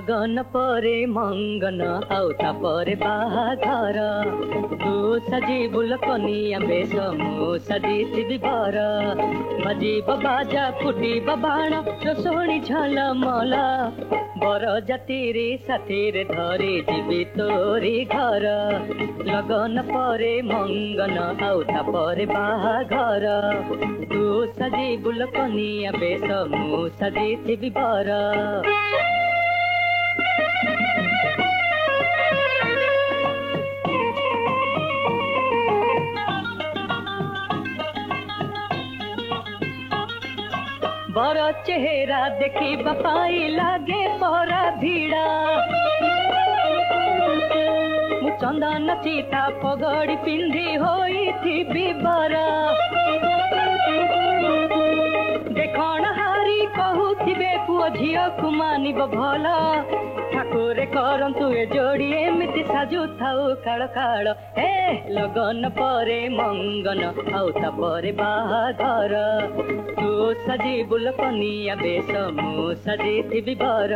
लगन परे मंगन आउता परे बाहाघर तू सजीबु लोकनिया बेश मु सजीथिबि बर बजीब बाजा फुटिब बाण रोषणी झलमल बर जातिरे साथीरे धरी जीवी तोरी घर लगन परे मंगन आउता परे बाहाघर तू सजीबु लोकनिया बेश मु सजीथिबि बर बर चेहरा देखी बापाई लागे परा भिड़ा मु चंदन चिता पगड़ी पिंधी होई थी बिबरा देखण हारी कहूथिबे पुओ झियो को मानिब भला ठाकुरे करंतु ए जोड़ी एमिति साजु थाउ काळ काळ ए लगन परे मंगन आउता परे बाहाघर तू सजीबु लोकनिया बेश मु सजीथिबि बर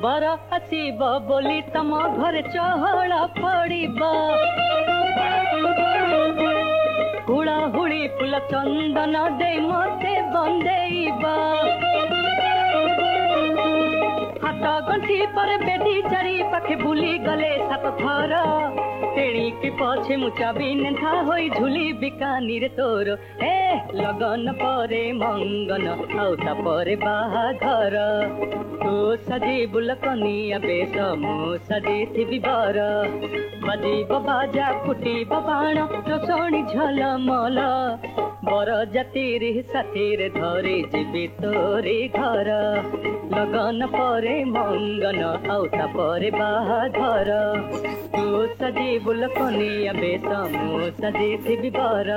बर आसीब बोली तम घर चहल पड़ब हुड़ा हुड़ी फुल चंदन दे मते बंदेब हाथ गंठी पर बेदी चारि पाखे बुली गले सात थर तेणिकी पछे मु चाबी नेथा होई झुली बिकानीर तोर ए लगन परे मंगन आउता परे बाहाघर तू सजीबु लोकनिया बेश मु सजीथिबि बर बजीब बाजा फुटिब बाण रोषणी झलमल बर जातिरे साथीरे धरी जीवी तोरी घर लगन परे मंगन आउता परे बाहाघर तू सजीबु लोकनिया बेश मु सजीथिबि बर